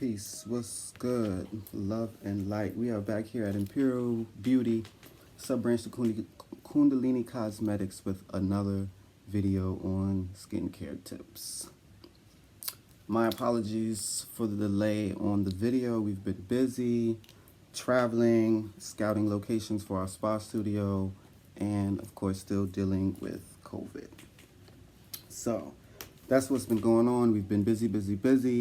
Peace. What's good? Love and light. We are back here at Imperial Beauty, sub-branch to Kundalini Cosmetics with another video on skincare tips. My apologies for the delay on the video. We've been busy traveling, scouting locations for our spa studio, and of course still dealing with COVID. So that's what's been going on. We've been busy.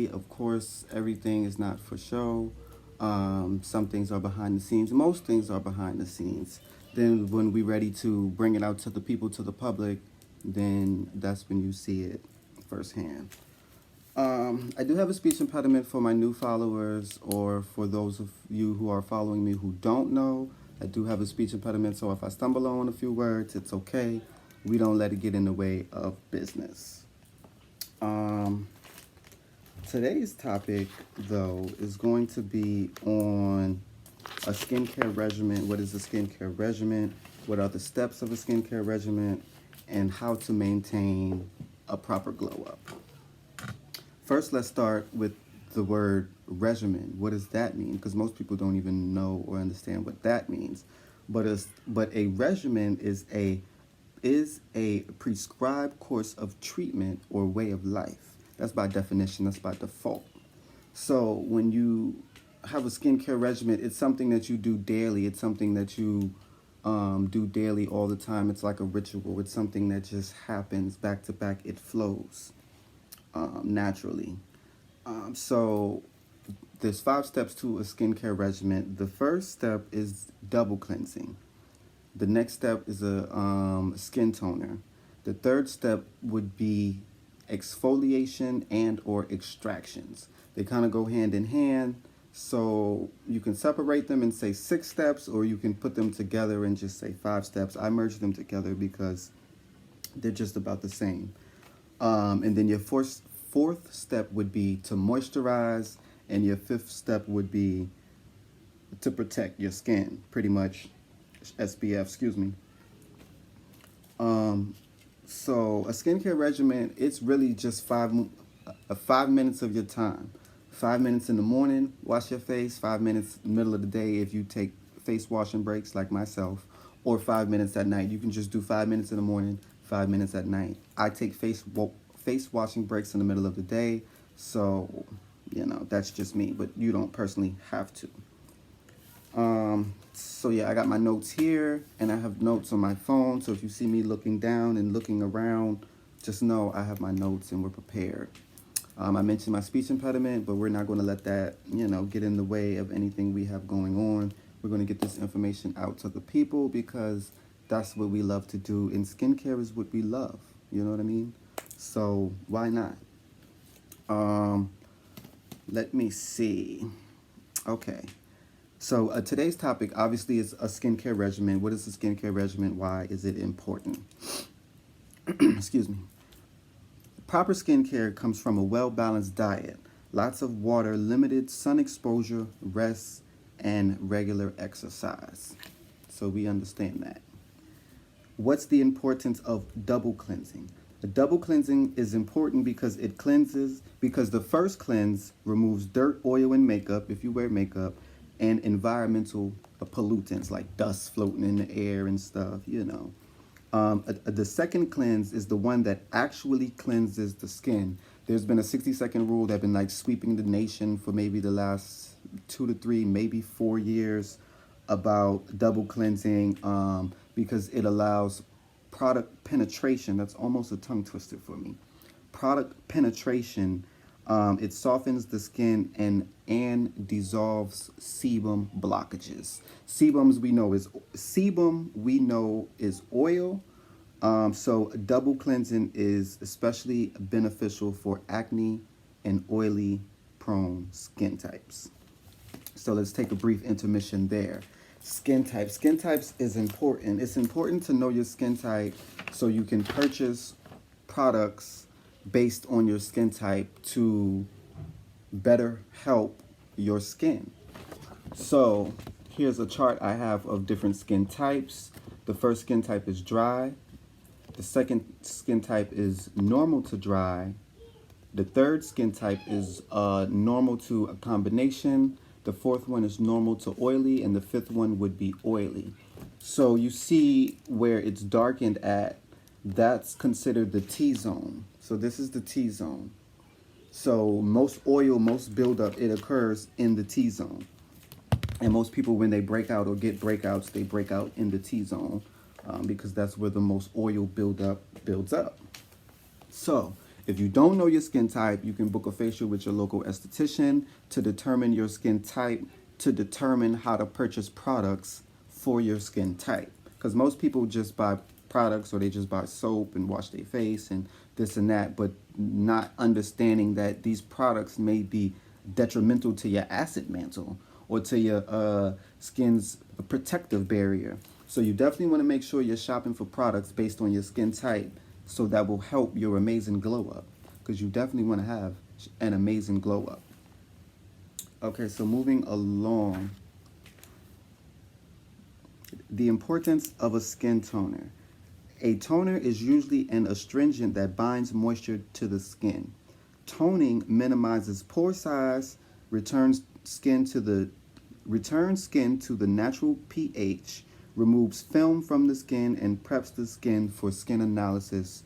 Of course, everything is not for show. Some things are behind the scenes. Most things are behind the scenes. Then when we're ready to bring it out to the people, to the public, then that's when you see it firsthand. I do have a speech impediment for my new followers, or for those of you who are following me who don't know. I do have a speech impediment, so if I stumble on a few words, it's okay. We don't let it get in the way of business. Today's topic, though, is going to be on a skincare regimen. What is a skincare regimen? What are the steps of a skincare regimen? And how to maintain a proper glow up. First, let's start with the word regimen. What does that mean? Because most people don't even know or understand what that means. But a regimen is a prescribed course of treatment or way of life. That's by definition, that's by default. So when you have a skincare regimen, it's something that you do daily. It's something that you do daily all the time. It's like a ritual. It's something that just happens back to back. It flows naturally. So there's 5 steps to a skincare regimen. The first step is double cleansing. The next step is a skin toner. The third step would be exfoliation and or extractions. They kind of go hand in hand, so you can separate them and say 6 steps, or you can put them together and just say 5 steps. I merge them together because they're just about the same. And then your fourth step would be to moisturize, and your 5th step would be to protect your skin, pretty much. SPF, excuse me. So a skincare regimen, it's really just 5 minutes of your time. 5 minutes in the morning, wash your face. 5 minutes in the middle of the day if you take face washing breaks like myself, or 5 minutes at night. You can just do 5 minutes in the morning, 5 minutes at night. I take face washing breaks in the middle of the day, so you know, that's just me, but you don't personally have to. So yeah, I got my notes here, and I have notes on my phone, so if you see me looking down and looking around, just know I have my notes and we're prepared. I mentioned my speech impediment, but we're not going to let that, you know, get in the way of anything we have going on. We're going to get this information out to the people because that's what we love to do, and skincare is what we love, you know what I mean? So why not? Let me see. Okay. So today's topic obviously is a skincare regimen. What is a skincare regimen? Why is it important? Excuse me. Proper skincare comes from a well-balanced diet, lots of water, limited sun exposure, rest, and regular exercise. So we understand that. What's the importance of double cleansing? The double cleansing is important because because the first cleanse removes dirt, oil, and makeup, if you wear makeup, and environmental pollutants like dust floating in the air and stuff, you know. The second cleanse is the one that actually cleanses the skin. There's been a 60-second rule that's been like sweeping the nation for maybe the last 2 to 3, maybe 4 years about double cleansing, because it allows product penetration. That's almost a tongue twister for me. Product penetration. It softens the skin and dissolves sebum blockages. Sebum we know is oil. So double cleansing is especially beneficial for acne and oily prone skin types. So let's take a brief intermission there. Skin types. Skin types is important. It's important to know your skin type so you can purchase products based on your skin type to better help your skin. So here's a chart I have of different skin types. The first skin type is dry. The second skin type is normal to dry. The third skin type is normal to a combination. The fourth one is normal to oily, and the fifth one would be oily. So you see where it's darkened at, that's considered the T-zone. So this is the T-zone. So most oil, most buildup, it occurs in the T-zone. And most people, when they break out or get breakouts, they break out in the T-zone because that's where the most oil buildup builds up. So if you don't know your skin type, you can book a facial with your local esthetician to determine your skin type, to determine how to purchase products for your skin type. Because most people just buy products, or they just buy soap and wash their face and this and that, but not understanding that these products may be detrimental to your acid mantle or to your skin's protective barrier. So you definitely want to make sure you're shopping for products based on your skin type, so that will help your amazing glow up, because you definitely want to have an amazing glow up. Okay, so moving along, the importance of a skin toner. A toner is usually an astringent that binds moisture to the skin. Toning minimizes pore size, returns skin to the natural pH, removes film from the skin, and preps the skin for skin analysis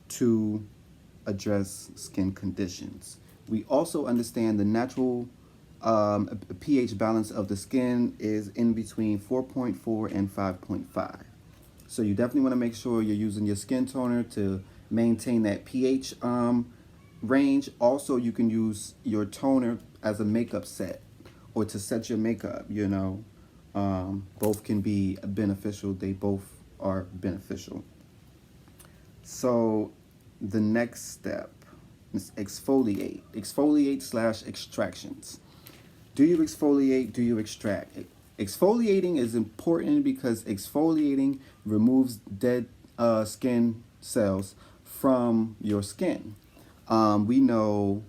to address skin conditions. We also understand the natural pH balance of the skin is in between 4.4 and 5.5. So you definitely want to make sure you're using your skin toner to maintain that pH range. Also, you can use your toner as a makeup set or to set your makeup, you know. Both can be beneficial. They both are beneficial. So the next step is exfoliate. Exfoliate / extractions. Do you exfoliate? Do you extract? Exfoliating is important because exfoliating removes dead skin cells from your skin. We know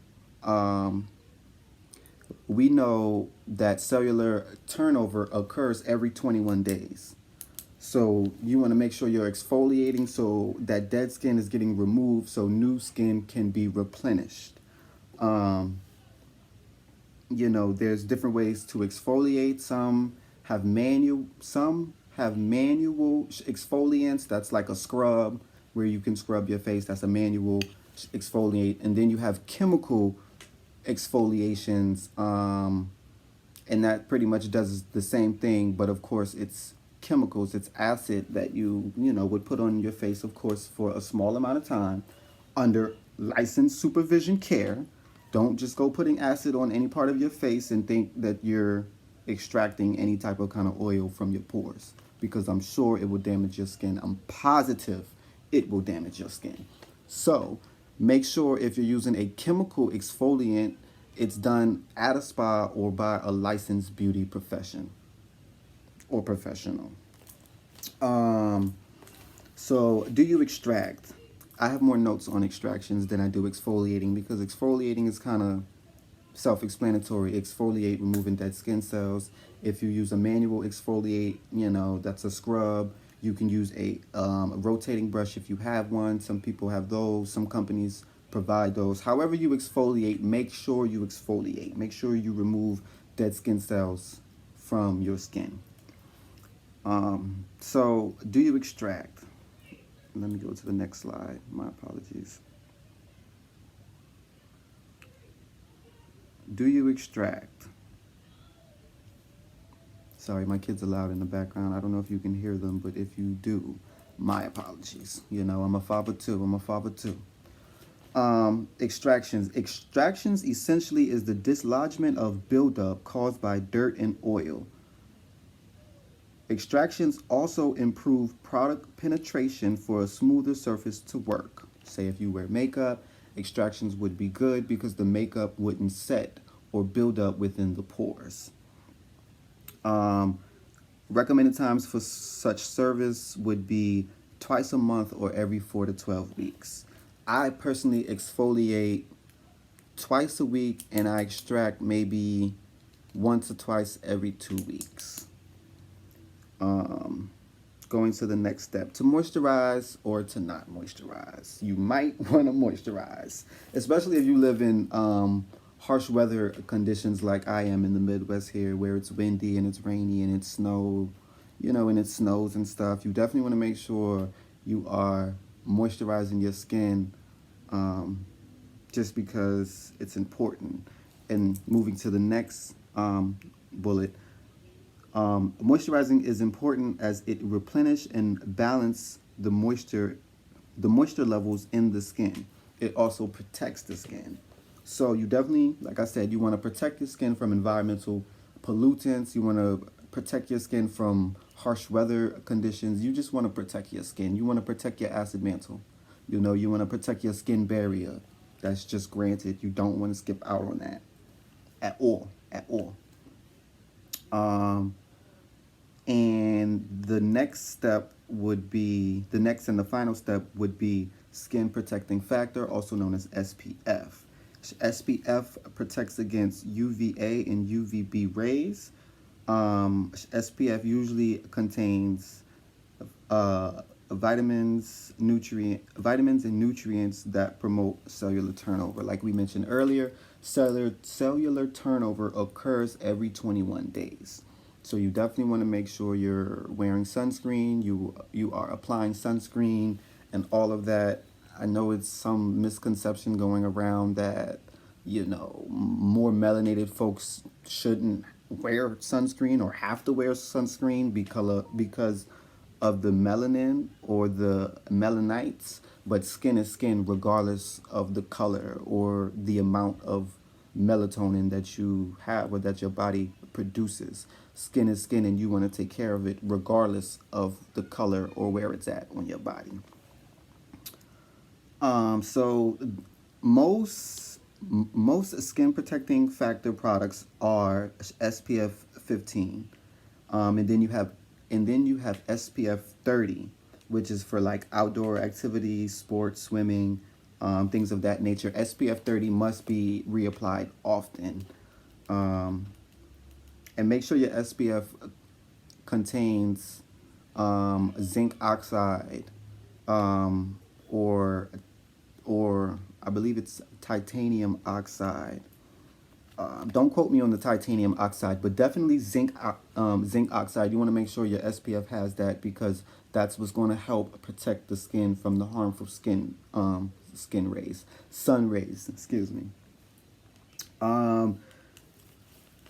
that cellular turnover occurs every 21 days. So you want to make sure you're exfoliating so that dead skin is getting removed so new skin can be replenished. You know, there's different ways to exfoliate. Some have manual exfoliants. That's like a scrub where you can scrub your face. That's a manual exfoliate. And then you have chemical exfoliations, and that pretty much does the same thing, but of course it's chemicals, it's acid that you would put on your face, of course, for a small amount of time under licensed supervision care. Don't just go putting acid on any part of your face and think that you're extracting any type of kind of oil from your pores, because I'm sure it will damage your skin. I'm positive it will damage your skin. So make sure if you're using a chemical exfoliant, it's done at a spa or by a licensed beauty professional. So do you extract? I have more notes on extractions than I do exfoliating, because exfoliating is kind of self-explanatory. Exfoliate, removing dead skin cells. If you use a manual exfoliate, that's a scrub. You can use a rotating brush if you have one. Some people have those. Some companies provide those. However you exfoliate, make sure you exfoliate. Make sure you remove dead skin cells from your skin. So do you extract? Let me go to the next slide. My apologies. Do you extract? Sorry, my kids are loud in the background. I don't know if you can hear them, but if you do, my apologies. I'm a father too. Extractions. Extractions essentially is the dislodgement of buildup caused by dirt and oil. Extractions also improve product penetration for a smoother surface to work. Say if you wear makeup, extractions would be good because the makeup wouldn't set or build up within the pores. Recommended times for such service would be twice a month or every 4 to 12 weeks. I personally exfoliate twice a week, and I extract maybe once or twice every 2 weeks. going to the next step, to moisturize or to not moisturize. You might want to moisturize, especially if you live in harsh weather conditions like I am in the Midwest here, where it's windy and it's rainy and it's snow, and it snows and stuff. You definitely want to make sure you are moisturizing your skin, just because it's important. And moving to the next bullet, moisturizing is important as it replenish and balance the moisture levels in the skin. It also protects the skin. So you definitely, like I said, you want to protect your skin from environmental pollutants. You want to protect your skin from harsh weather conditions. You just want to protect your skin. You want to protect your acid mantle. You want to protect your skin barrier. That's just granted. You don't want to skip out on that at all. And the next and the final step would be skin protecting factor, also known as SPF. SPF protects against UVA and UVB rays. SPF usually contains vitamins and nutrients that promote cellular turnover. Like we mentioned earlier, cellular turnover occurs every 21 days. So you definitely want to make sure you're wearing sunscreen, you are applying sunscreen and all of that. I know it's some misconception going around that, more melanated folks shouldn't wear sunscreen or have to wear sunscreen because of the melanin or the melanites, but skin is skin regardless of the color or the amount of melatonin that you have or that your body produces. Skin is skin, and you want to take care of it regardless of the color or where it's at on your body. So most skin protecting factor products are SPF 15, and then you have SPF 30, which is for like outdoor activities, sports, swimming, things of that nature. SPF 30 must be reapplied often. And make sure your SPF contains zinc oxide, or I believe it's titanium oxide. Don't quote me on the titanium oxide, but definitely zinc oxide. You want to make sure your SPF has that, because that's what's going to help protect the skin from the harmful sun rays. Excuse me.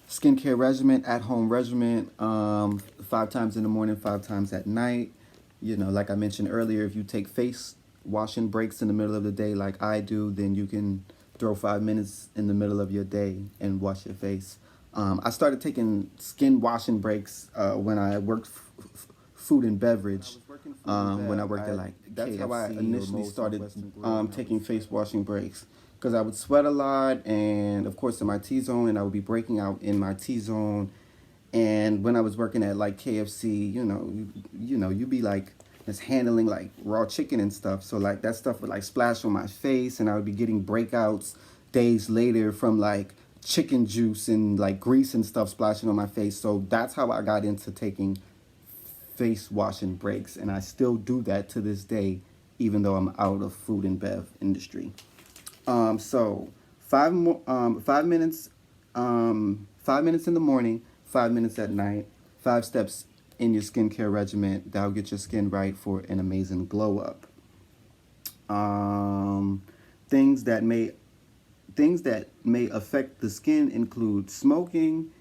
Skincare regimen, at-home regimen, 5 times in the morning, 5 times at night. Like I mentioned earlier, if you take face washing breaks in the middle of the day like I do, then you can throw 5 minutes in the middle of your day and wash your face. I started taking skin washing breaks when I worked food and beverage. When I worked at like that's KFC, how I initially started taking face washing breaks, because I would sweat a lot, and of course in my T-zone, and I would be breaking out in my T-zone. And when I was working at like KFC, you'd be like just handling like raw chicken and stuff. So like that stuff would like splash on my face, and I would be getting breakouts days later from like chicken juice and like grease and stuff splashing on my face. So that's how I got into taking face washing breaks, and I still do that to this day, even though I'm out of food and bev industry. So 5 minutes, 5 minutes in the morning, 5 minutes at night, 5 steps in your skincare regimen that'll get your skin right for an amazing glow up. Things that may affect the skin include smoking,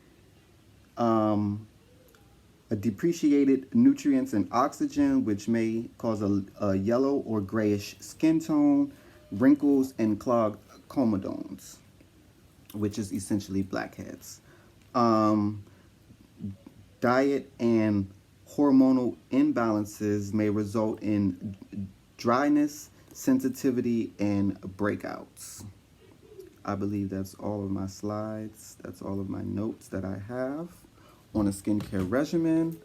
a depreciated nutrients and oxygen, which may cause a yellow or grayish skin tone, wrinkles, and clogged comedones, which is essentially blackheads. Diet and hormonal imbalances may result in dryness, sensitivity, and breakouts. I believe that's all of my slides. That's all of my notes that I have on a skincare regimen.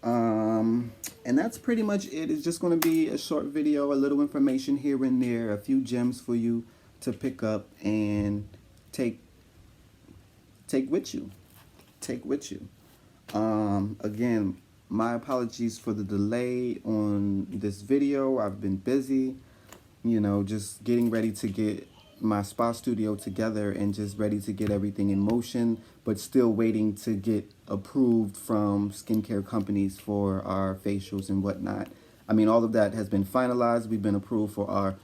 And that's pretty much it. It's just going to be a short video, a little information here and there, a few gems for you to pick up and take with you. Again, My apologies for the delay on this video. I've been busy, just getting ready to get my spa studio together and just ready to get everything in motion, but still waiting to get approved from skincare companies for our facials and whatnot. I mean, all of that has been finalized. We've been approved for our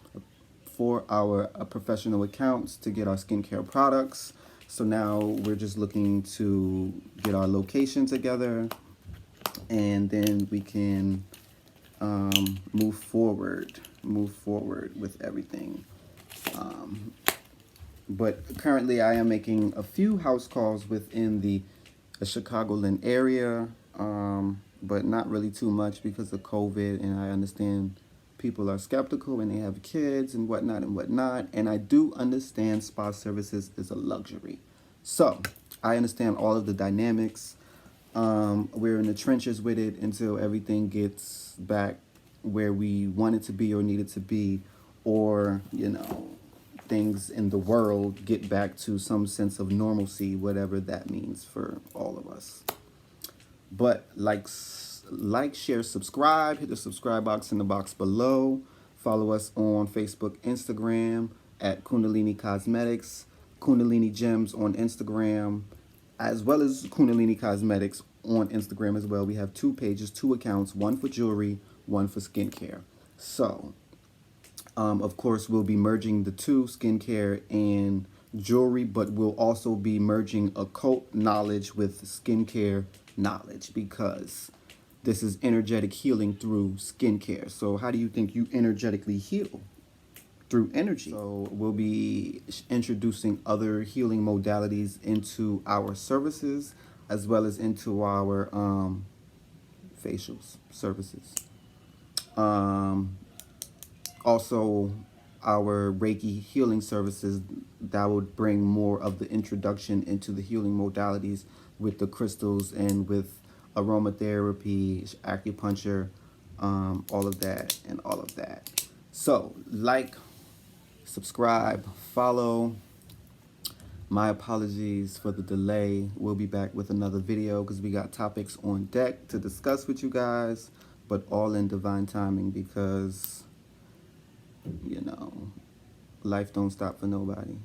professional accounts to get our skincare products. So now we're just looking to get our location together, and then we can move forward with everything. But currently I am making a few house calls within the Chicagoland area, but not really too much because of COVID, and I understand people are skeptical and they have kids and whatnot, and I do understand spa services is a luxury. So I understand all of the dynamics. We're in the trenches with it until everything gets back where we want it to be or need it to be, or things in the world get back to some sense of normalcy, whatever that means for all of us. But like, share, subscribe. Hit the subscribe box in the box below. Follow us on Facebook, Instagram at Kundalini Cosmetics, Kundalini Gems on Instagram, as well as Kundalini Cosmetics on Instagram as well. We have 2 pages, 2 accounts, one for jewelry, one for skincare. So, of course, we'll be merging the 2, skincare and jewelry, but we'll also be merging occult knowledge with skincare knowledge, because this is energetic healing through skincare. So how do you think you energetically heal? Through energy. So we'll be introducing other healing modalities into our services, as well as into our facials services. Also, our Reiki healing services, that would bring more of the introduction into the healing modalities with the crystals and with aromatherapy, acupuncture, all of that. So, like, subscribe, follow. My apologies for the delay. We'll be back with another video because we got topics on deck to discuss with you guys, but all in divine timing, because life don't stop for nobody.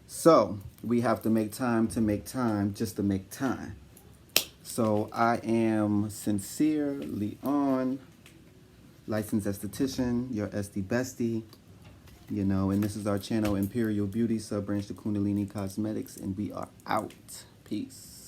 So we have to make time just to make time. So I am Sincere Leon, licensed esthetician, your SD bestie, and this is our channel, Imperial Beauty, sub-branch to Kundalini Cosmetics, and we are out. Peace.